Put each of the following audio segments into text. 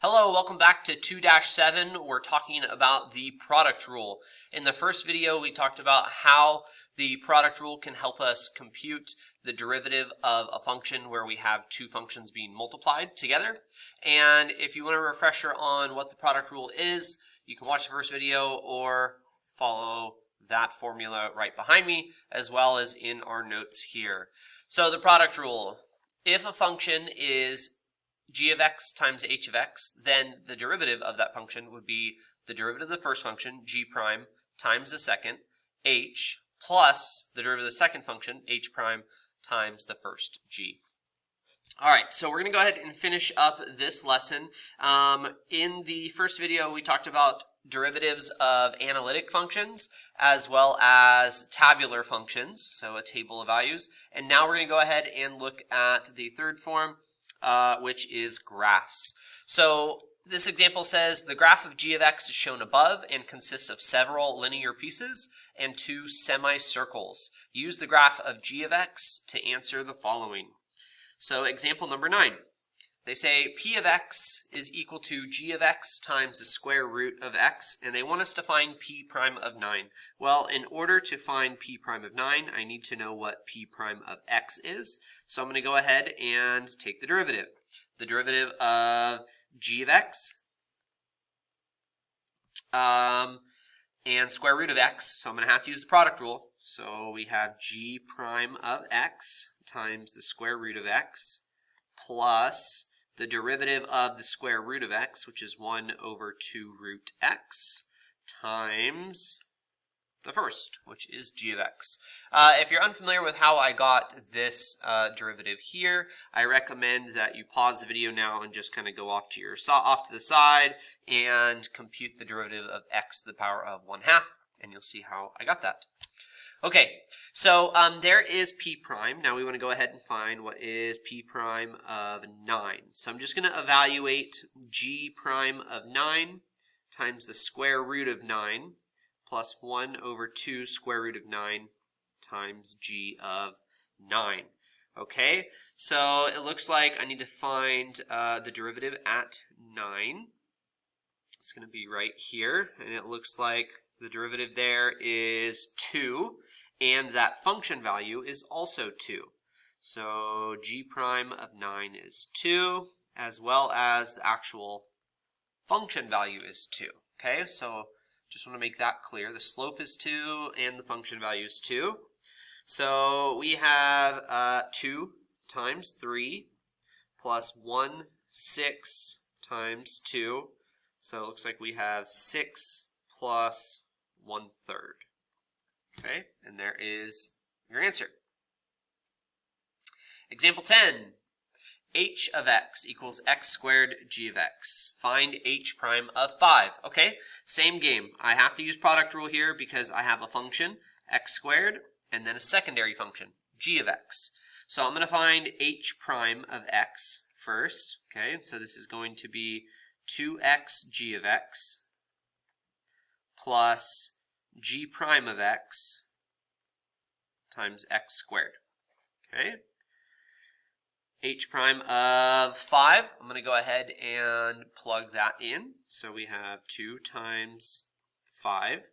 Hello, welcome back to 2-7. We're talking about the product rule. In the first video, we talked about how the product rule can help us compute the derivative of a function where we have two functions being multiplied together. And if you want a refresher on what the product rule is, you can watch the first video or follow that formula right behind me, as well as in our notes here. So the product rule, if a function is g of x times h of x, then the derivative of that function would be the derivative of the first function, g prime, times the second, h, plus the derivative of the second function, h prime, times the first, g. Alright, so we're going to go ahead and finish up this lesson. In the first video, we talked about derivatives of analytic functions as well as tabular functions, so a table of values. And now we're going to go ahead and look at the third form, which is graphs. So this example says the graph of g of x is shown above and consists of several linear pieces and two semicircles. Use the graph of g of x to answer the following. So example number 9. They say p of x is equal to g of x times the square root of x, and they want us to find p prime of 9. Well, in order to find p prime of 9, I need to know what p prime of x is. So I'm going to go ahead and take the derivative. The derivative of g of x and square root of x. So I'm going to have to use the product rule. So we have g prime of x times the square root of x plus the derivative of the square root of x, which is 1 over 2 root x, times the first, which is g of x. If you're unfamiliar with how I got this derivative here, I recommend that you pause the video now and just kind of go off to the side and compute the derivative of x to the power of 1/2, and you'll see how I got that. Okay, so there is p prime. Now we want to go ahead and find what is p prime of 9. So I'm just going to evaluate g prime of 9 times the square root of 9 plus 1 over 2 square root of 9 times g of 9. Okay, so it looks like I need to find the derivative at 9. It's going to be right here, and it looks like the derivative there is 2, and that function value is also 2. So g prime of 9 is 2, as well as the actual function value is 2. Okay, so just want to make that clear. The slope is 2, and the function value is 2. So we have 2 times 3 plus 1, 6 times 2. So it looks like we have 6 plus 1/3. Okay, and there is your answer. Example 10. h of x equals x squared g of x. Find h prime of 5. Okay, same game. I have to use product rule here because I have a function, x squared, and then a secondary function, g of x. So I'm going to find h prime of x first. Okay, so this is going to be 2x g of x plus g prime of x times x squared. Okay. H prime of 5, I'm going to go ahead and plug that in. So we have 2 times 5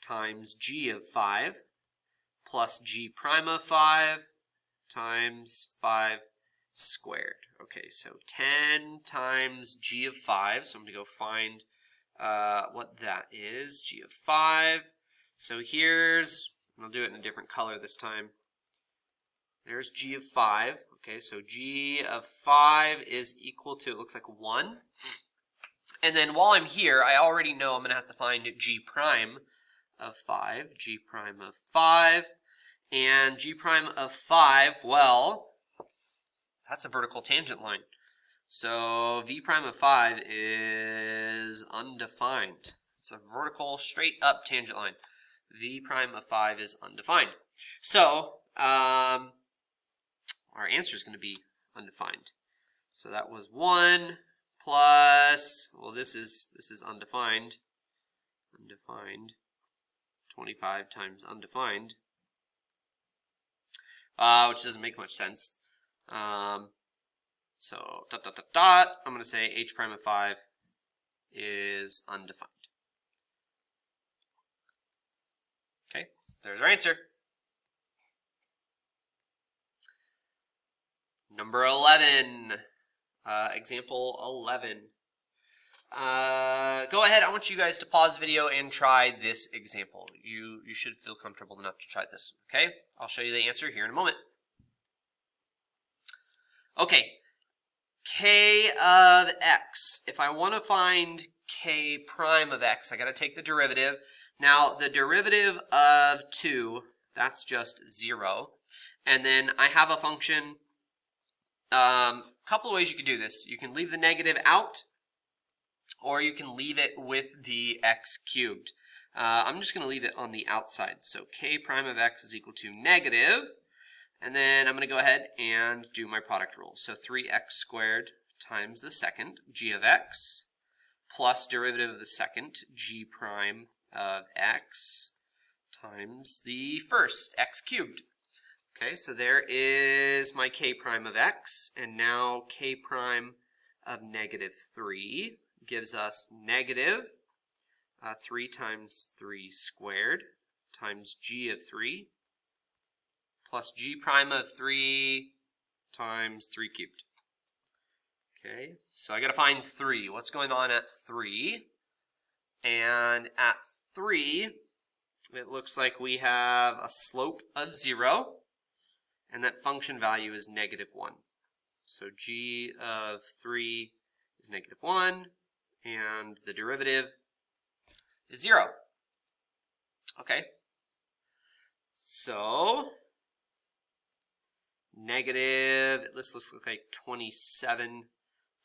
times g of 5 plus g prime of 5 times 5 squared. Okay, so 10 times g of 5. So I'm going to go find what that is, g of 5. So I'll do it in a different color this time. There's g of 5. Okay, so g of 5 is equal to, it looks like 1. And then while I'm here, I already know I'm going to have to find g prime of 5. G prime of 5. And g prime of 5, well, that's a vertical tangent line. So v prime of 5 is undefined. It's a vertical straight up tangent line. V prime of 5 is undefined. So, our answer is going to be undefined. So that was 1 plus, well, this is undefined. Undefined. 25 times undefined, which doesn't make much sense. So dot dot dot dot, I'm going to say h prime of 5 is undefined. Okay, there's our answer. Number 11, example 11. Go ahead, I want you guys to pause the video and try this example. You should feel comfortable enough to try this, okay? I'll show you the answer here in a moment. Okay, k of x. If I want to find k prime of x, I got to take the derivative. Now, the derivative of 2, that's just 0. And then I have a function, couple of ways you can do this. You can leave the negative out, or you can leave it with the x cubed. I'm just going to leave it on the outside. So k prime of x is equal to negative. And then I'm going to go ahead and do my product rule. So 3x squared times the second, g of x, plus derivative of the second, g prime of x, times the first, x cubed. Okay, so there is my k prime of x, and now k prime of negative 3 gives us negative 3 times 3 squared times g of 3 plus g prime of 3 times 3 cubed. Okay, so I got to find 3. What's going on at 3? And at 3, it looks like we have a slope of 0, and that function value is negative 1. So g of 3 is negative 1, and the derivative is 0. Okay, so negative, this looks like 27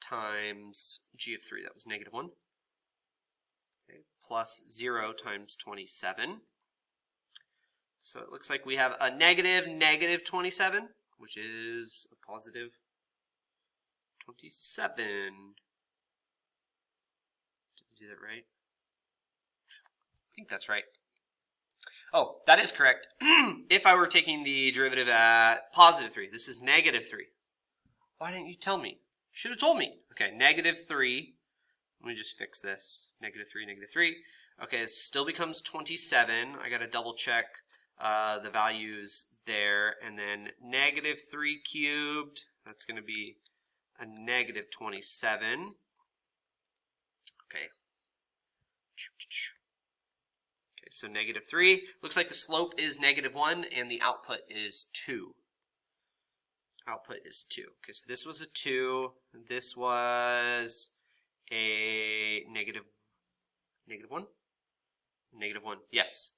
times g of 3, that was negative 1, okay, plus 0 times 27. So it looks like we have a negative 27, which is a positive 27. Did I do that right? I think that's right. Oh, that is correct. If I were taking the derivative at positive 3, this is negative 3. Why didn't you tell me? You should have told me. Okay, negative 3. Let me just fix this. Negative 3, negative 3. Okay, it still becomes 27. I got to double check the values there. And then negative 3 cubed, that's going to be a negative 27. Okay. Okay, so negative 3. Looks like the slope is negative 1 and the output is 2. Output is 2. Okay, so this was a 2. This was a negative 1? Negative 1. Yes.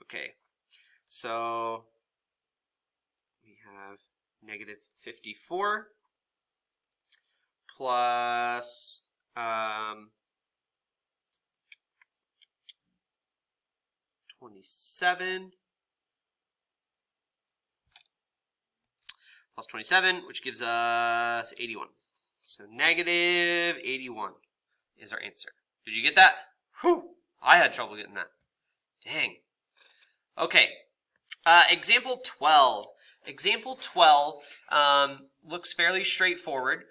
Okay. So we have negative 54 plus 27 plus 27, which gives us 81. So negative 81 is our answer. Did you get that? Whew! I had trouble getting that. Dang. Okay. Example 12. Example 12 looks fairly straightforward,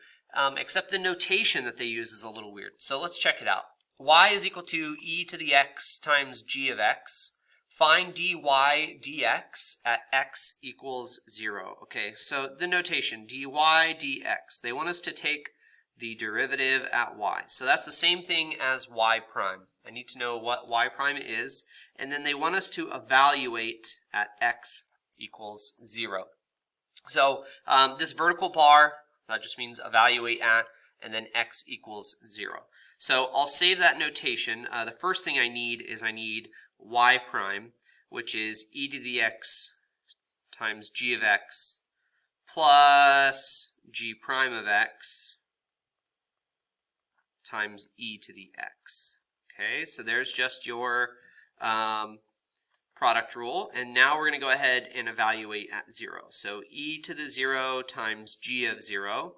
except the notation that they use is a little weird. So let's check it out. Y is equal to e to the x times g of x. Find dy dx at x equals 0. Okay, so the notation, dy dx, they want us to take the derivative at y. So that's the same thing as y prime. I need to know what y prime is, and then they want us to evaluate at x equals 0. So this vertical bar, that just means evaluate at, and then x equals 0. So I'll save that notation. The first thing I need is I need y prime, which is e to the x times g of x plus g prime of x times e to the x. Okay, so there's just your product rule, and now we're going to go ahead and evaluate at 0. So e to the 0 times g of 0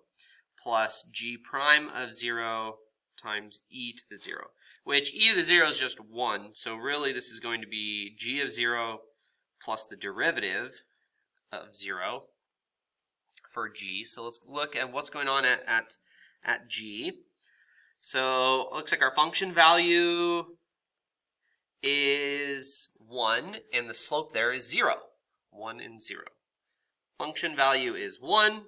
plus g prime of 0 times e to the 0, which e to the 0 is just 1, so really this is going to be g of 0 plus the derivative of 0. for G. So let's look at what's going on at G. So it looks like our function value is 1, and the slope there is 0. 1 and 0. Function value is 1.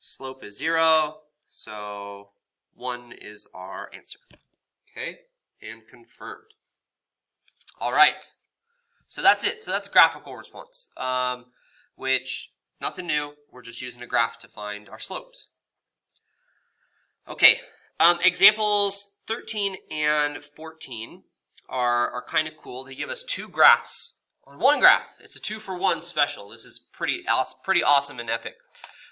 Slope is 0. So 1 is our answer. Okay, and confirmed. All right. So that's it. So that's graphical response, which nothing new. We're just using a graph to find our slopes. Okay, examples 13 and 14 are kind of cool. They give us two graphs on one graph. It's a 2-for-1 special. This is pretty awesome and epic.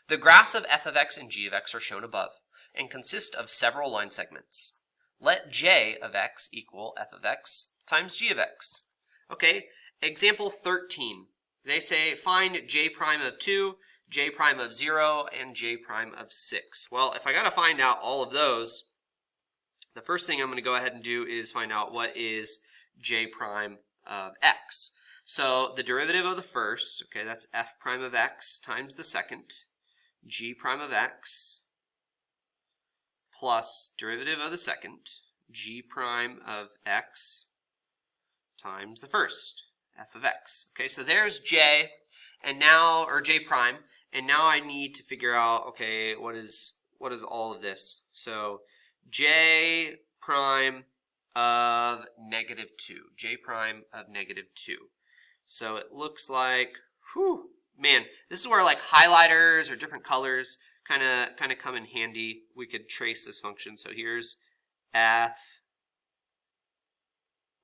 The graphs of f of x and g of x are shown above and consist of several line segments. Let j of x equal f of x times g of x. Okay, example 13. They say find j prime of 2, j prime of 0, and j prime of 6. Well, if I got to find out all of those, the first thing I'm going to go ahead and do is find out what is j prime of x. So the derivative of the first, okay, that's f prime of x times the second, g prime of x, plus derivative of the second, g prime of x times the first, f of x. Okay, so there's j, and now, or j prime, and now I need to figure out, okay, what is all of this? So j prime of -2, j prime of -2. So it looks like, whew, man, this is where like highlighters or different colors kind of come in handy. We could trace this function. So here's f.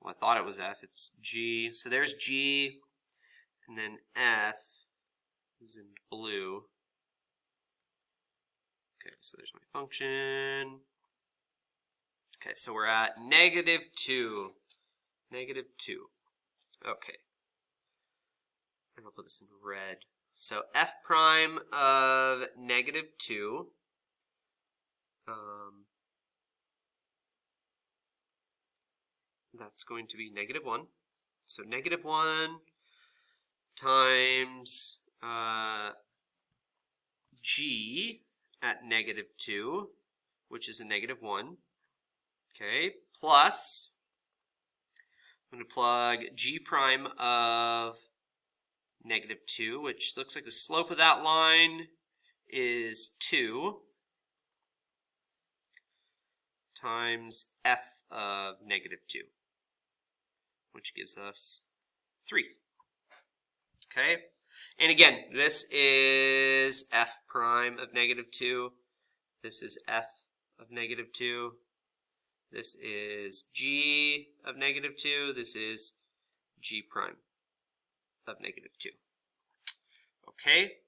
Well, I thought it was f. It's g. So there's g, and then f is in blue. Okay, so there's my function. Okay, so we're at -2. -2. Okay. And I'll put this in red. So f prime of -2. That's going to be -1. So -1 times g at -2, which is a -1. Okay, plus I'm going to plug g prime of -2, which looks like the slope of that line is 2, times f of -2, which gives us 3. Okay, and again, this is f prime of -2. This is f of -2. This is g of -2. This is g prime of -2. Okay,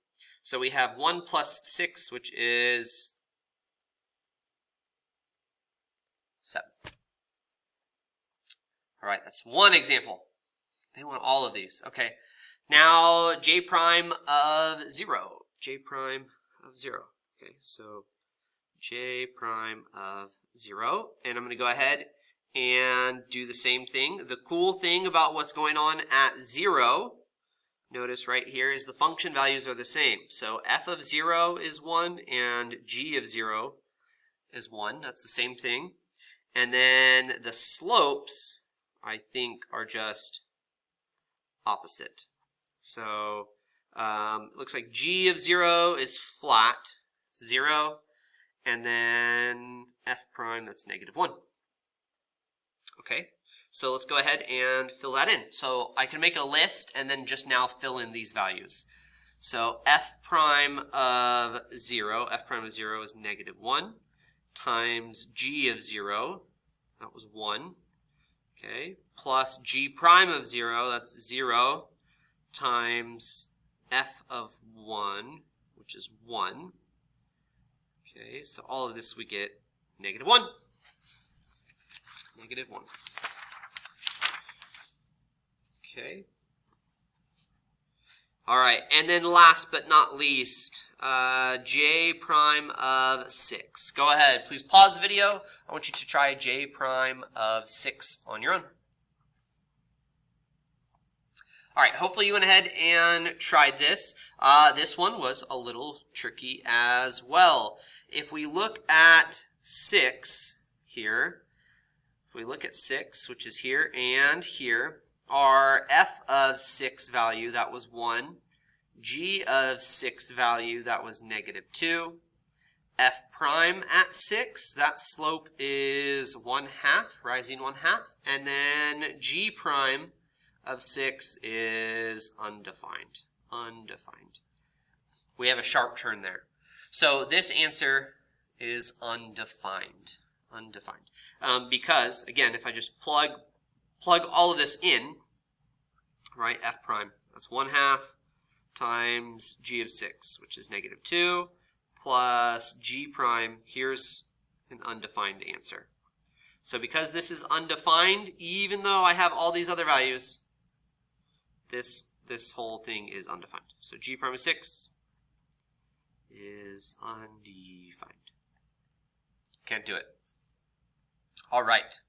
so we have 1 plus 6, which is 7. All right, that's one example. They want all of these. Okay, now j prime of 0. J prime of 0. Okay, so j prime of 0. And I'm going to go ahead and do the same thing. The cool thing about what's going on at 0, notice right here, is the function values are the same. So f of 0 is 1 and g of 0 is 1. That's the same thing. And then the slopes, I think, are just opposite. So it looks like g of 0 is flat, 0, and then f prime, that's -1. Okay, so let's go ahead and fill that in. So I can make a list and then just now fill in these values. So f prime of 0, f prime of 0 is -1, times g of 0, that was 1, okay, plus g prime of 0, that's 0, times f of 1, which is 1. Okay, so all of this we get -1. -1. Okay. All right, and then last but not least, j prime of 6. Go ahead, please pause the video. I want you to try j prime of 6 on your own. All right, hopefully you went ahead and tried this. This one was a little tricky as well. If we look at 6 here, if we look at 6, which is here and here, our f of 6 value, that was 1. G of 6 value, that was -2. F prime at 6, that slope is 1/2, rising 1/2. And then G prime of 6 is undefined. Undefined. We have a sharp turn there. So this answer is undefined. Undefined. Because, again, if I just plug all of this in, right, F prime, that's 1/2 times G of 6, which is -2, plus G prime, here's an undefined answer. So because this is undefined, even though I have all these other values, this whole thing is undefined. So G prime of 6 is undefined. Can't do it. All right.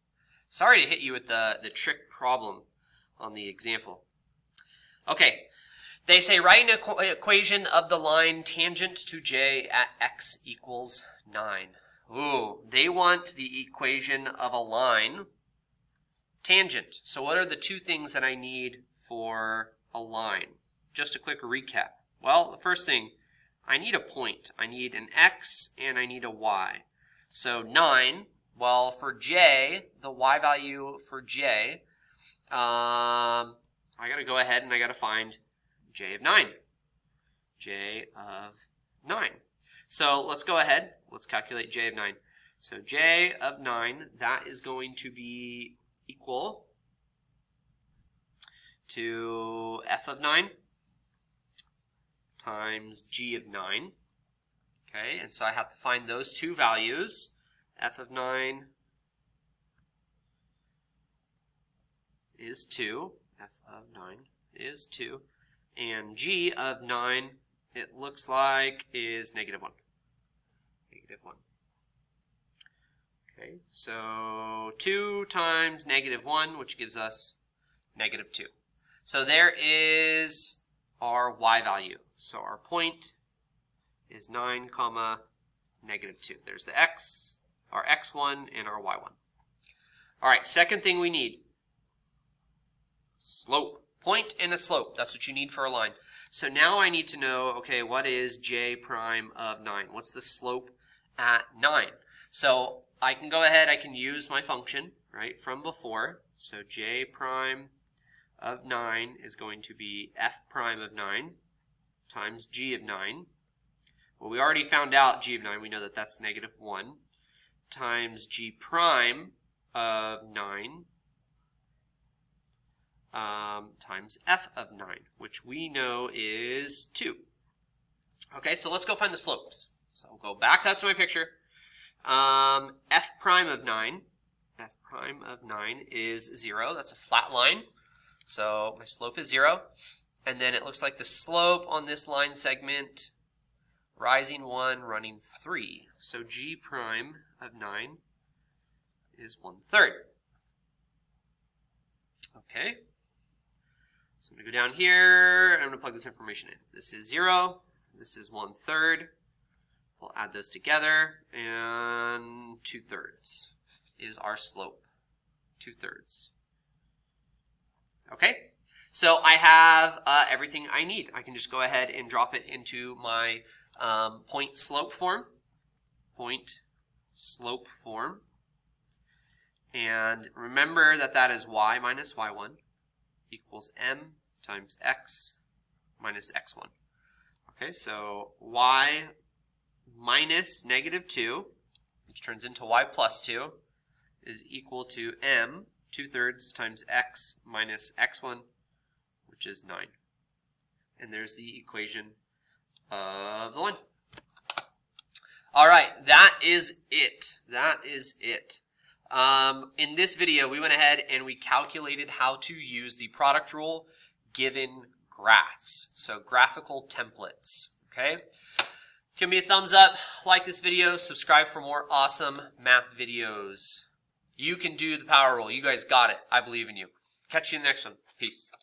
Sorry to hit you with the trick problem on the example. Okay. They say write an equation of the line tangent to J at x equals 9. Ooh, they want the equation of a line tangent. So what are the two things that I need for a line? Just a quick recap. Well, the first thing, I need a point. I need an x and I need a y. So 9, well, for J, the y value for J, I got to go ahead and I got to find J of 9. J of 9. So let's go ahead. Let's calculate J of 9. So J of 9, that is going to be equal to F of 9 times G of 9. Okay, and so I have to find those two values. F of 9 is 2. F of 9 is 2. And G of 9, it looks like, is -1. -1. Okay, so 2 times -1, which gives us -2. So there is our y value. So our point is 9, -2. There's the x, our x1, and our y1. All right, second thing we need, slope. Point and a slope. That's what you need for a line. So now I need to know, okay, what is J prime of 9? What's the slope at 9? So I can go ahead, I can use my function, right, from before. So J prime of 9 is going to be F prime of 9 times G of 9. Well, we already found out G of 9. We know that that's -1 times G prime of 9 times F of 9, which we know is 2. Okay, so let's go find the slopes. So I'll go back up to my picture. F prime of 9 is 0. That's a flat line. So my slope is 0. And then it looks like the slope on this line segment, rising 1, running 3. So G prime of 9 is 1/3. Okay. So I'm going to go down here, and I'm going to plug this information in. This is 0. This is 1/3. We'll add those together, and 2/3 is our slope. 2/3. Okay, so I have everything I need. I can just go ahead and drop it into my point slope form. Point slope form. And remember that that is y minus y1 equals m times x minus x1. Okay, so y minus -2, which turns into y plus 2, is equal to m, 2/3 times x minus x1, which is 9. And there's the equation of the line. All right, that is it. That is it. In this video, we went ahead and we calculated how to use the product rule given graphs. So graphical templates, okay? Give me a thumbs up, like this video, subscribe for more awesome math videos. You can do the power rule. You guys got it. I believe in you. Catch you in the next one. Peace.